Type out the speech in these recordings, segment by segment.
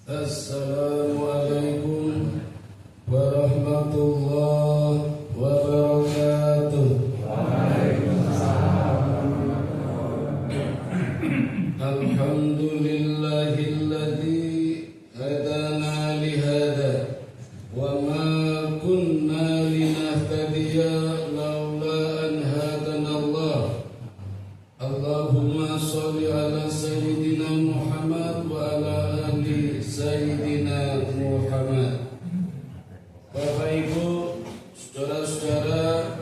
Assalamualaikum warahmatullahi wabarakatuh. Alhamdulillahilladzi hadana li hada wa ma kunna linahtadiya laula an hadana Allah. Allahumma shalli ala sayyidina Muhammad wa ala ali sayyidina Muhammad. Bapak Ibu, saudara-saudara,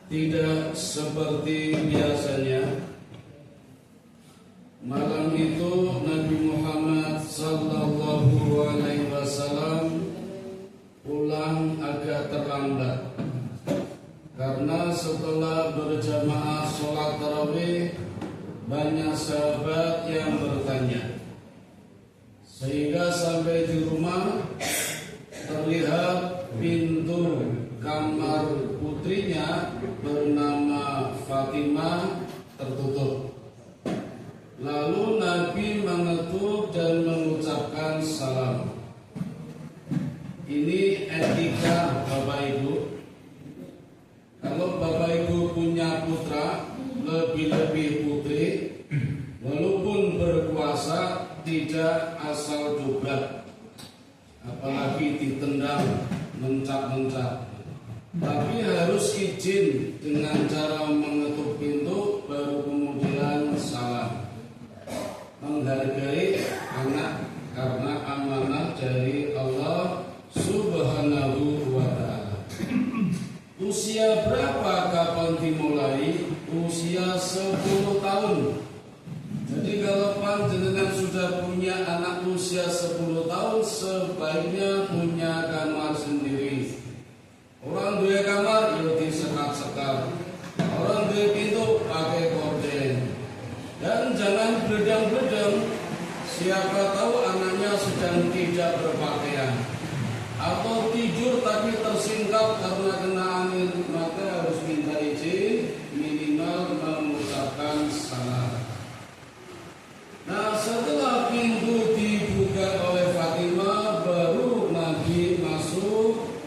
tidak seperti biasanya malam itu Nabi Muhammad sallallahu alaihi wasallam pulang agak terlambat karena setelah berjamaah sholat tarawih banyak sahabat yang bertanya, sehingga sampai di rumah terlihat pintu kamar putrinya bernama Fatimah tertutup. Lalu Nabi mengetuk dan mengucapkan salam. Ini etika Bapak Ibu. Kalau Bapak Ibu punya putra, lebih-lebih putri, walaupun berkuasa tidak asal dobrak, apalagi ditendang, mencap-mencap, tapi harus izin dengan cara mengetuk pintu, baru kemudian salam. Menghargai anak karena amanah dari Allah Subhanahu wa ta'ala. Usia berapa kapan dimulai? Usia 10 tahun. Jadi kalau panjenengan sudah punya anak usia 10 tahun, sebaiknya punya kamar sendiri. Orang dua kamar, ya disekat-sekat. Orang dua pintu, pakai korden. Dan jangan bledang-bledang. Siapa tahu anaknya sedang tidak berpakaian atau tidur tapi tersingkap karena kena angin, maka harus minta izin, minimal mengucapkan salam. Nah, setelah pintu dibuka oleh Fatimah, baru Nabi masuk,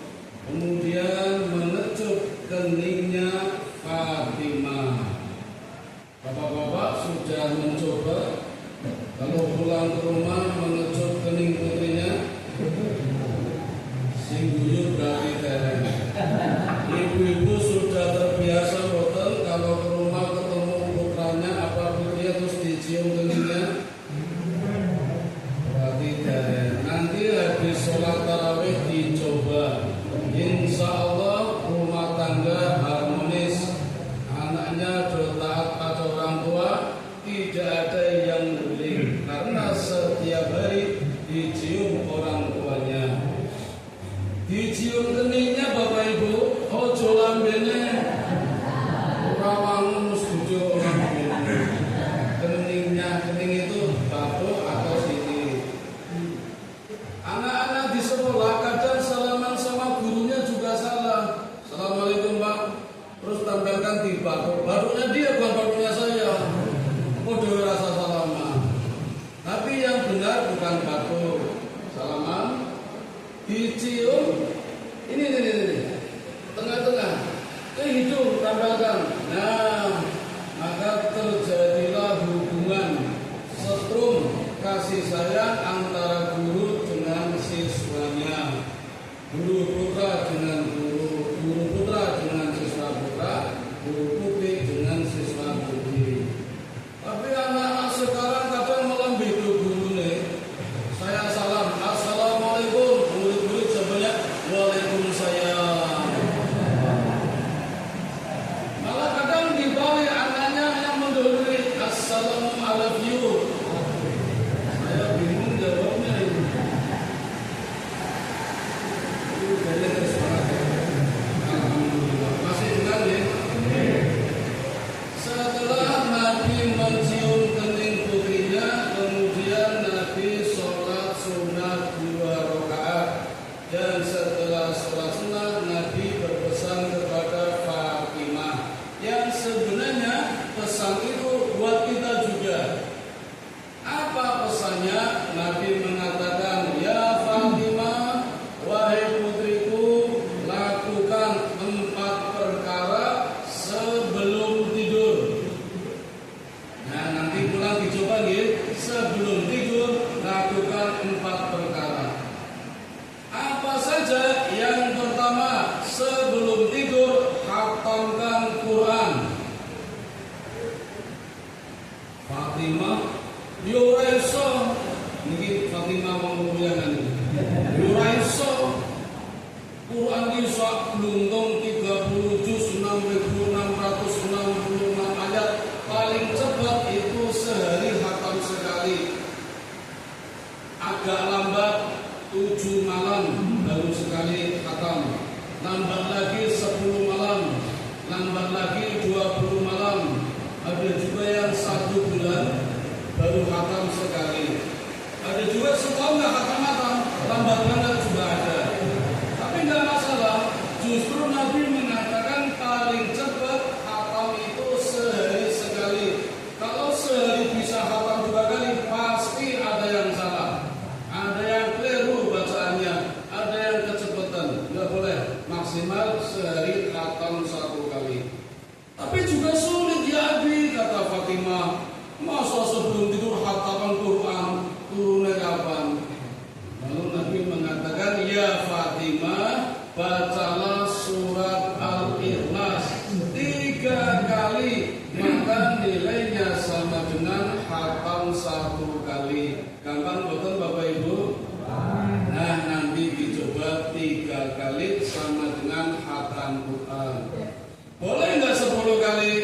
kemudian mengecup keningnya Fatimah. Bapak-bapak sudah mencoba kalau pulang ke rumah mengecup kening putrinya? Sing guyu berarti tereng. Ibu-ibu sudah terbiasa boten kalau ke rumah ketemu putranya apa putrinya terus dicium keningnya? Berarti tereng. Nanti habis sholat tarawih dicoba. Insya Allah rumah tangga harmonis. Anaknya taat pada orang tua, tidak ada yang beling karena setiap hari dicium orang tuanya. Dicium keningnya Bapak Ibu, ojo lambene. Ora wangun setuju lambene. Keningnya, kening itu batuk atau sini. Anak-anak di sekolah kadang salaman sama gurunya juga salah. Assalamualaikum Pak. Terus tampilkan di batuk. Batuknya dia bukan batuknya saya. Kode rasa salaman. Tapi yang benar bukan batuk. Salaman dicium, ini tengah-tengah ke hidung tampilkan. Nah, maka terjadilah hubungan setrum kasih sayang antara guru dengan siswanya, guru putra dengan guru, guru putra dengan siswa putra, guru putri dengan siswa putri. Tapi anak-anak sekarang kadang melambih ke guru nih. Saya salam, assalamualaikum. Murid-murid sebanyak waalaikumsalam. Malah kadang dibalik anaknya yang mendahului assalamualaikum. Saya bingung jawab Nabi mengatakan, ya Fatimah, wahai putriku, lakukan 4 perkara sebelum tidur. Nah, nanti pulang dicoba nih, sebelum tidur lakukan 4 perkara. Apa saja? Yang pertama, sebelum tidur khatamkan Quran. Fatimah, yo iso niki Fatimah mengumumkan ini. Yo iso Quran iki sak bluntung 30 juz 6.666 ayat. Paling cepat itu sehari khatam sekali. Agak lambat 7 malam baru sekali khatam. Lambat lagi 10 malam, lambat lagi 20 malam. Ada juga yang 1 bulan baru khatam sekali. Ada juga setahun nggak khatam-khatam, lambat banget juga ada. Tapi nggak masalah. Justru Nabi mengatakan paling cepat khatam itu sehari sekali. Kalau sehari bisa khatam 2 kali, pasti ada yang salah, ada yang keliru bacaannya, ada yang kecepatan. Nggak boleh, maksimal sehari khatam 1 kali. Tapi juga sulit ya Abi, kata Fatimah. Masa sebelum tidur khataman Quran, turunnya kapan? Lalu Nabi mengatakan, ya Fatimah, bacalah surat Al-Ikhlas 3 kali, maka nilainya sama dengan khatam 1 kali. Gampang betul Bapak Ibu? Nah, nanti dicoba 3 kali sama dengan khatam Quran. Boleh nggak 10 kali?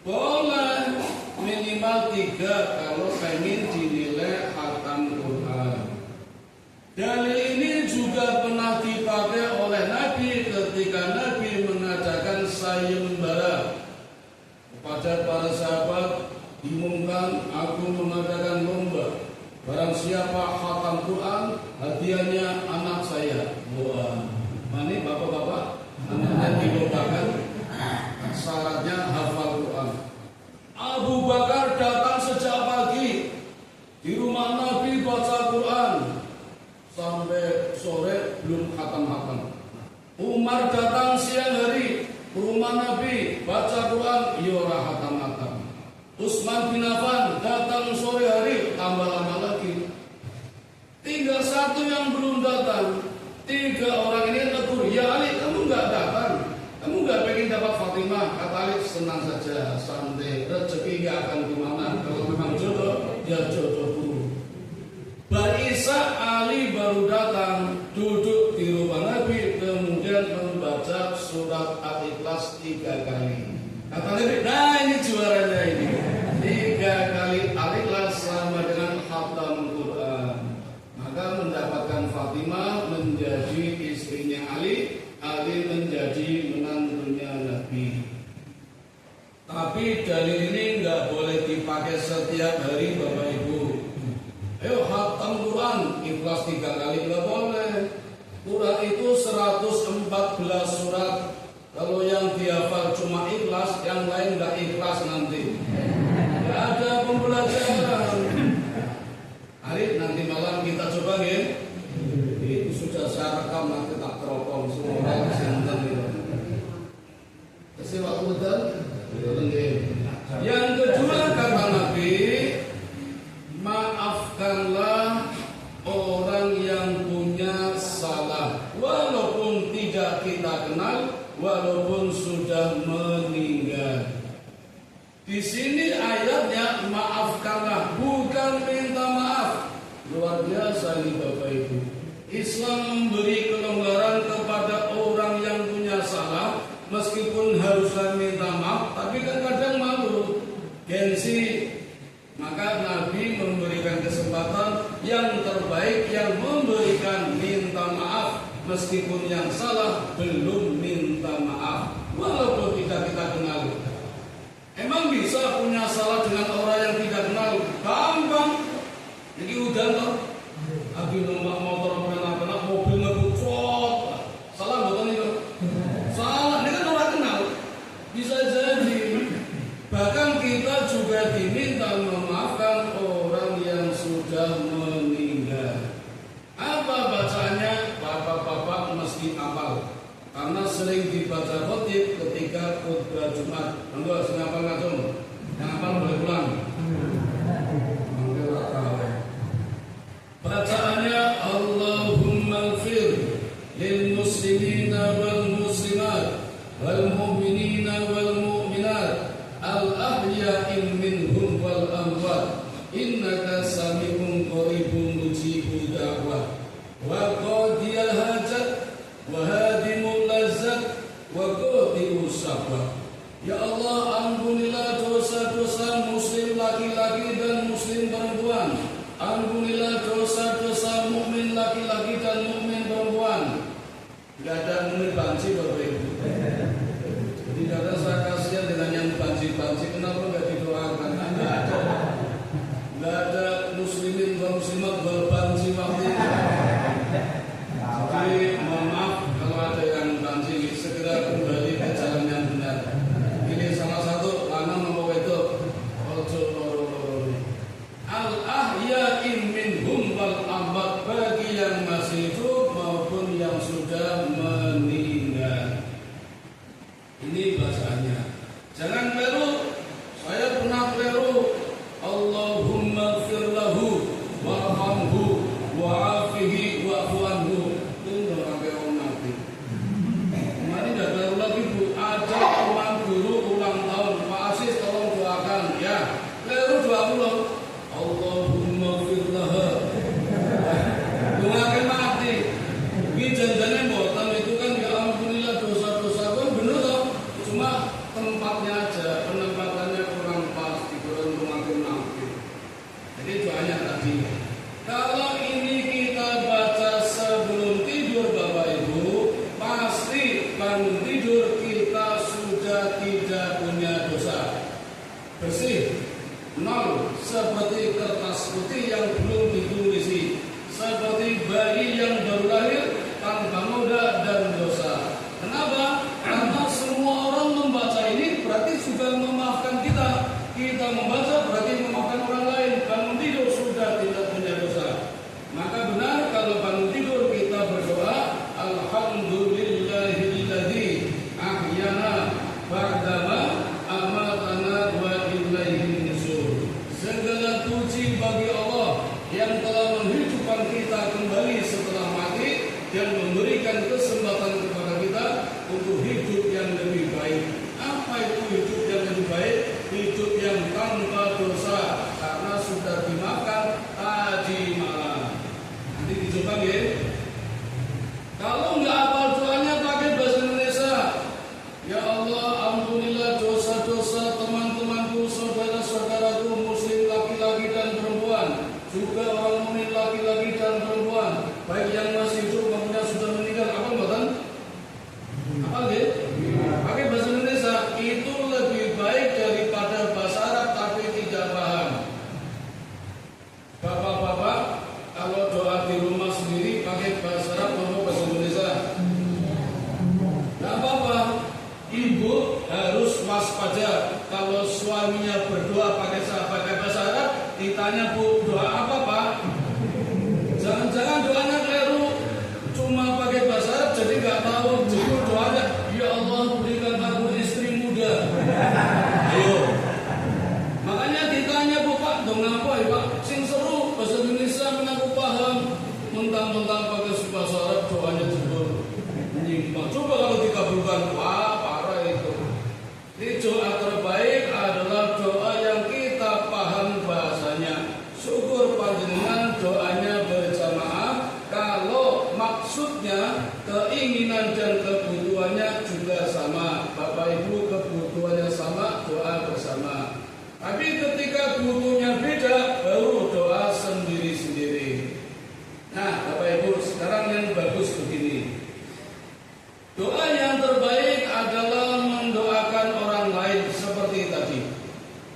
Boleh, minimal 3 kalau pengen dinilai khatam Quran. Dalil ini juga pernah dipakai oleh Nabi ketika Nabi mengadakan sayembara kepada para sahabat. Diumumkan, aku mengadakan lomba. Barang siapa khatam Quran, hadiahnya anak saya. Wah, ini bapak-bapak, anaknya dilombakan. Syaratnya hafal Quran. Abu Bakar datang sejak pagi di rumah Nabi baca Quran sampai sore belum khatam-khatam. Umar datang siang hari ke rumah Nabi baca Quran, ora khatam-khatam. Utsman bin Affan datang sore hari, tambah lama lagi. Tinggal 1 yang belum datang. 3 orang ini tegur, ya Ali, kamu nggak datang? Kamu nggak pengen dapat Fatimah? Kata Ali, senang saja, santai. Rezeki nggak akan kemana. Kalau memang jodoh, ya jodoh dulu. Isya Ali baru datang, duduk di rumah Nabi, kemudian membaca surat Al-Ikhlas 3 kali. Kata Nabi, nah ini juaranya ini. 3 kali Al-Ikhlas sama dengan khatam Quran. Maka mendapatkan Fatimah menjadi istrinya Ali. Ali menjadi menantunya Nabi. Tapi dalil ini nggak boleh dipakai setiap hari Bapak Ibu. Ayo khatam Quran, Ikhlas 3 kali nggak boleh. Quran itu 114 surat. Kalau yang dihafal cuma Ikhlas, yang lain nggak ikhlas nanti. Nggak ada pembelajaran. Hari nanti malam kita coba ya. Itu sudah saya rekam, nanti tak teropong semua orang sinten itu. Kasih waktu betul. Yang kedua kata Nabi, maafkanlah orang yang punya salah, walaupun tidak kita kenal, walaupun sudah meninggal. Di sini ayatnya maafkanlah, bukan minta maaf. Luar biasa ini Bapak Ibu. Islam memberi kelonggaran kepada orang yang punya salah, meskipun harusnya minta maaf, tapi kan kadang malu, gengsi. Maka Nabi memberikan kesempatan yang terbaik, yang memberikan minta maaf, meskipun yang salah belum minta maaf, walaupun tidak kita kenal. Emang bisa punya salah dengan orang yang tidak kenal? Gampang. Jadi udah toh, habis numpak motor pernah mobil ngebucot, salah betul itu? Salah, ini kan orang kenal. Bisa jadi. Bahkan kita juga diminta memaafkan orang yang sudah meninggal. sering dibaca khotib ketika khutbah Jumat. Monggo sing hafal langsung. Yang hafal boleh pulang. Bacaannya Allahumma ighfir lil muslimina wal muslimat wal mu'minina wal mu'minat al ahya'i minhum wal amwat innaka sami'un qaribun mujibud da'wah wa qadiyal hajat wa hadimul lazzat wa qati'us sabah. Ya Allah, ampunilah dosa-dosa muslim laki-laki dan muslim perempuan. Ampunilah dosa-dosa mukmin laki-laki dan mukmin perempuan. Tidak ada mukmin banci Bapak Ibu. Jadi kadang saya kasihan dengan yang banci-banci. Kenapa nggak didoakan? Nggak ada. Nggak ada muslimin dan muslimat berbanci waktu itu. Jadi mohon maaf kalau ada yang banci, segera kembali ke jalan yang benar. Ini salah satu lanang nomor itu. Al-ahya'i minhum wal amwat, bagi yang masih hidup maupun yang sudah meninggal. Ini bacaannya. Jangan keliru. Saya pernah keliru. Allahumma ighfir lahu warhamhu wa'afihi wa'fu anhu. Itu orang orang mati. Kemarin tidak keliru lagi Bu. Ada teman guru ulang tahun. Pak Asis tolong doakan ya. Keliru 20. Allahumma ighfir laha. Doakan mati. Ini janjinya mboten itu kan ya alhamdulillah dosa-dosa kan bener toh. Cuma tempatnya aja, penempatannya kurang pas, dikurang makin mati. Jadi doanya tadi. Kalau ini kita baca sebelum tidur Bapak Ibu, pasti bangun tidur kita sudah tidak punya dosa. Bersih. Nol, seperti kertas putih yang belum ditulisi, seperti bayi yang baru lahir tanpa noda dan dosa. Kenapa? Karena semua orang membaca ini berarti sudah memaafkan kita. Kita membaca berarti memaafkan orang lain. Bangun tidur sudah tidak punya dosa. Maka benar kalau bangun tidur kita berdoa Alhamdulillahilladzi ahyana ba'dama amatana wa ilaihi nusyur. Segala puji bagi Allah yang telah menghidupkan kita kembali setelah mati dan memberikan kesempatan kepada kita untuk hidup yang lebih baik. Apa itu hidup yang lebih baik? Hidup yang tanpa dosa karena sudah dimakan tadi malam. Nanti dicoba ya. Kalau nggak hafal doanya pakai bahasa Indonesia. Ya Allah, ampunilah dosa-dosa teman-temanku, saudara-saudaraku muslim laki-laki dan perempuan, juga orang mukmin laki-laki dan perempuan, baik yang masih hidup maupun yang sudah meninggal. Apa buatan? Apa deh? Pakai bahasa Indonesia itu lebih baik daripada bahasa Arab tapi tidak paham. Bapak-bapak, kalau doa di rumah sendiri pakai bahasa Arab maupun bahasa Indonesia, nggak apa-apa. Ibu harus waspada kalau suaminya berdoa pakai bahasa Arab, ditanya Bu doa apa Pak? Jangan-jangan doanya keliru, cuma pakai bahasa Arab jadi nggak tahu. Jadi doanya ya Allah berikan aku istri muda. Ayo. Makanya ditanya Bu Pak, dong apa ya Pak? Sing seru bahasa Indonesia mengaku paham, mentang-mentang pakai bahasa Arab doanya jebol. Coba kalau dikabulkan, wah parah itu. Ini doa terbaik adalah doa yang kita paham bahasanya. Syukur panjenengan doanya berjamaah. Kalau maksudnya keinginan dan kebutuhannya juga sama, Bapak Ibu kebutuhannya sama, doa bersama. Tapi ketika butuhnya beda, baru doa sendiri-sendiri. Nah, Bapak Ibu, sekarang yang bagus begini. Doa yang terbaik adalah mendoakan orang lain seperti tadi.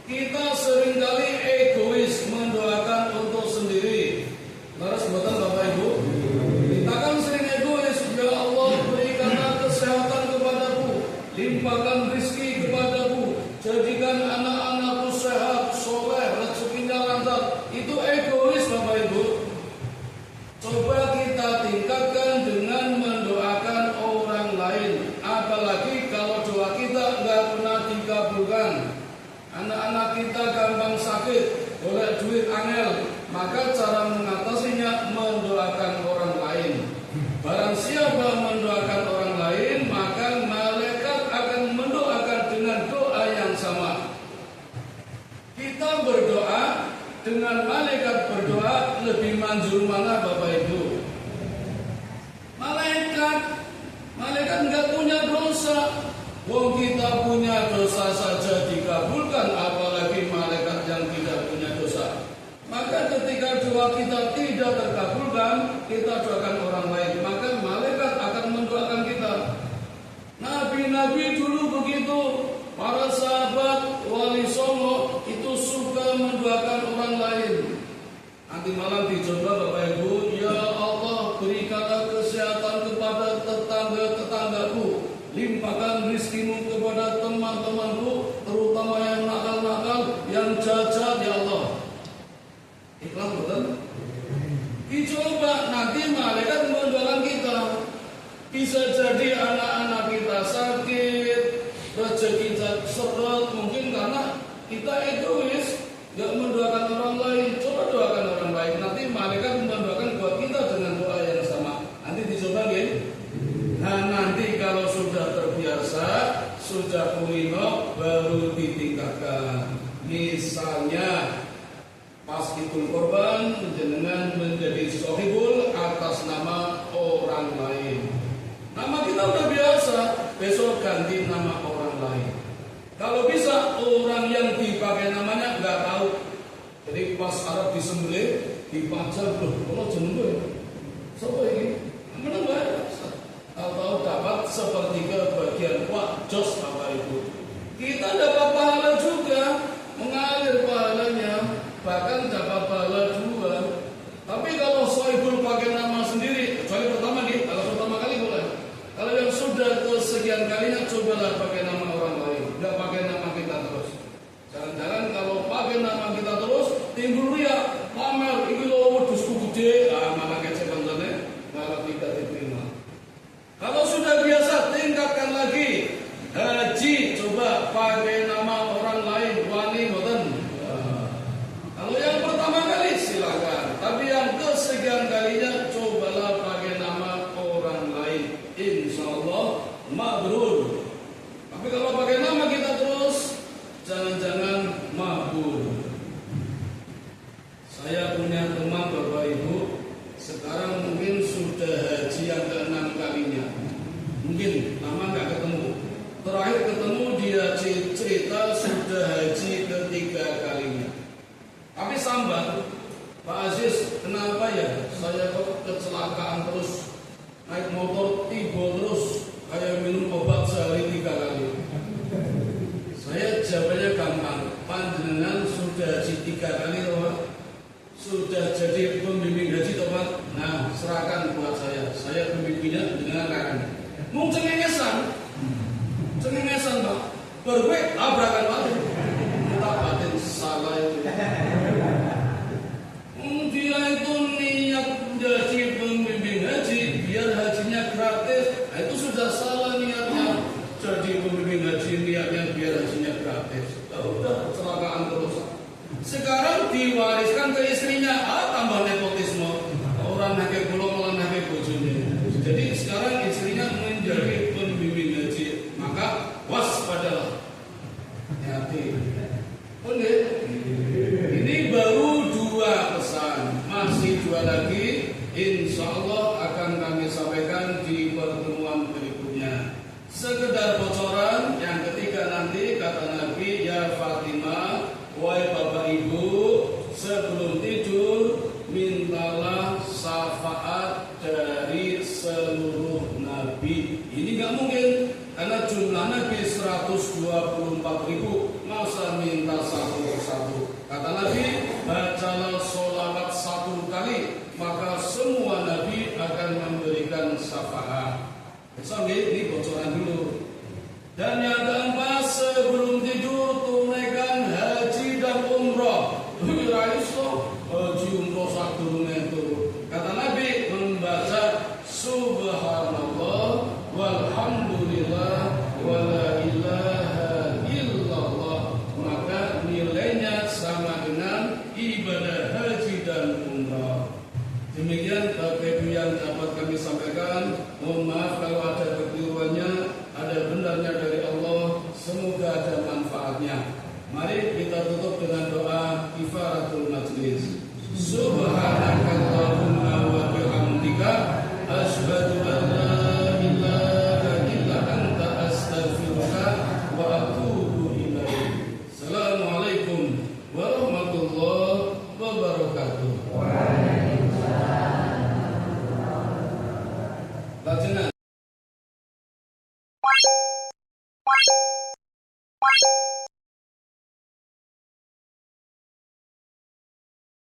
Kita seringkali egois mendoakan untuk sendiri. Terus betul Bapak Ibu? Kita kan sering egois. Ya Allah berikanlah kesehatan kepadaku, limpahkan rezeki kepadaku, jadikan anak-anakku sehat, soleh, rezekinya lancar. Itu egois Bapak Ibu. Coba kita tingkatkan dengan mendoakan orang lain. sakit, golek duit angel, maka cara mengatasinya mendoakan orang lain. Barang siapa mendoakan orang lain, maka malaikat akan mendoakan dengan doa yang sama. Kita berdoa dengan malaikat berdoa, lebih manjur mana Bapak Ibu? Malaikat nggak punya dosa. Wong kita punya dosa saja dikabulkan, apalagi malaikat yang tidak punya dosa. Maka ketika doa kita tidak terkabulkan, kita doakan orang lain, maka malaikat akan mendoakan kita. Nabi-nabi dulu begitu, para sahabat wali songo itu suka mendoakan orang lain. Nanti malam dicoba Bapak Ibu, ya Allah berikanlah kesehatan kepada tetangga-tetanggaku, limpahkan rizkimu kepada teman-temanku, terutama yang nakal-nakal, yang jahat, ya Allah. Ikhlas betul? Dicoba, nanti malaikat mendoakan kita. Bisa jadi anak-anak kita sakit, rezeki seret, mungkin karena kita egois, gak mendoakan orang lain. Coba doakan orang lain, nanti malaikat mendoakan buat kita dengan doa yang sama. Nanti dicoba ya. Nah nanti kalau sudah terbiasa, sudah kulino, baru ditingkatkan. Misalnya pas Idul Korban, jenengan menjadi sohibul atas nama orang lain. Nama kita udah biasa, besok ganti nama orang lain. Kalau bisa orang yang dipakai namanya nggak tahu. Jadi pas Arab disembelih, dipajang, loh, kalau jenenge siapa ini? Mana nggak? Atau dapat sepertiga bagian kuat jos Bapak Ibu. Kita dapat pahala juga, mengalir pahalanya, bahkan dapat pahala dua. Tapi kalau sohibul pakai nama sendiri, kecuali pertama nih, kalau pertama kali boleh. Kalau yang sudah kesekian kalinya, cobalah pakai nama orang lain, nggak pakai nama kita terus. Jangan-jangan kalau pakai nama kita terus, timbul ria, pamer, ini loh wedusku gede, malah kecil banget, malah tidak diterima. Kalau sudah biasa, tingkatkan lagi. Haji, coba pakai nama orang lain, wani boten. Kalau yang pertama kali silakan, tapi yang kesekian kalinya cobalah pakai nama orang lain. Insya Allah mabrur. Tapi kalau pakai nama kita terus, jangan-jangan mabur. Saya punya teman Bapak Ibu, sekarang mungkin sudah haji yang ke-6 kalinya. Mungkin lama nggak ketemu. Terakhir ketemu dia cerita sudah haji ke-3 kalinya. Tapi sambat, Pak Aziz, kenapa ya saya kok kecelakaan terus, naik motor tiba terus, kayak minum obat sehari 3 kali. Saya jawabnya gampang, panjenengan sudah haji 3 kali Pak, sudah jadi pembimbing haji Pak. Nah serahkan buat saya pembimbingnya dengan akan. Mau cengengesan Pak, berbuat tabrakan Pak, kita batin salah itu. Dia itu niat jadi pembimbing haji biar hajinya gratis. Nah, itu sudah salah niatnya. Jadi pembimbing haji niatnya biar hajinya gratis. Udah kecelakaan terus. Sekarang diwariskan ke istrinya, tambah nepotisme. Orang nakik pulau malah nakik bojone. Jadi sekarang istrinya menjadi pembimbing haji. Maka waspadalah. Hati. Ini baru 2 pesan, masih 2 lagi, insya Allah akan kami sampaikan di pertemuan berikutnya. Sekedar bocoran, yang ketiga nanti kata Nabi, ya Fatimah, wahai Bapak Ibu, sebelum tidur mintalah syafaat dari seluruh Nabi. Ini nggak mungkin, karena jumlah Nabi 124.000, masa minta satu persatu. Kata Nabi, bacalah sholawat 1 kali, maka semua Nabi akan memberikan syafaat. Sambil ini bocoran dulu. Dan yang keempat, sebelum tidur tunaikan haji dan umroh. Haji umroh satu itu. Kata Nabi, membaca subhanallah walhamdulillah wala ilaha illallah, maka nilainya sama dengan dan umrah. Demikian Bapak Ibu yang dapat kami sampaikan. Mohon maaf kalau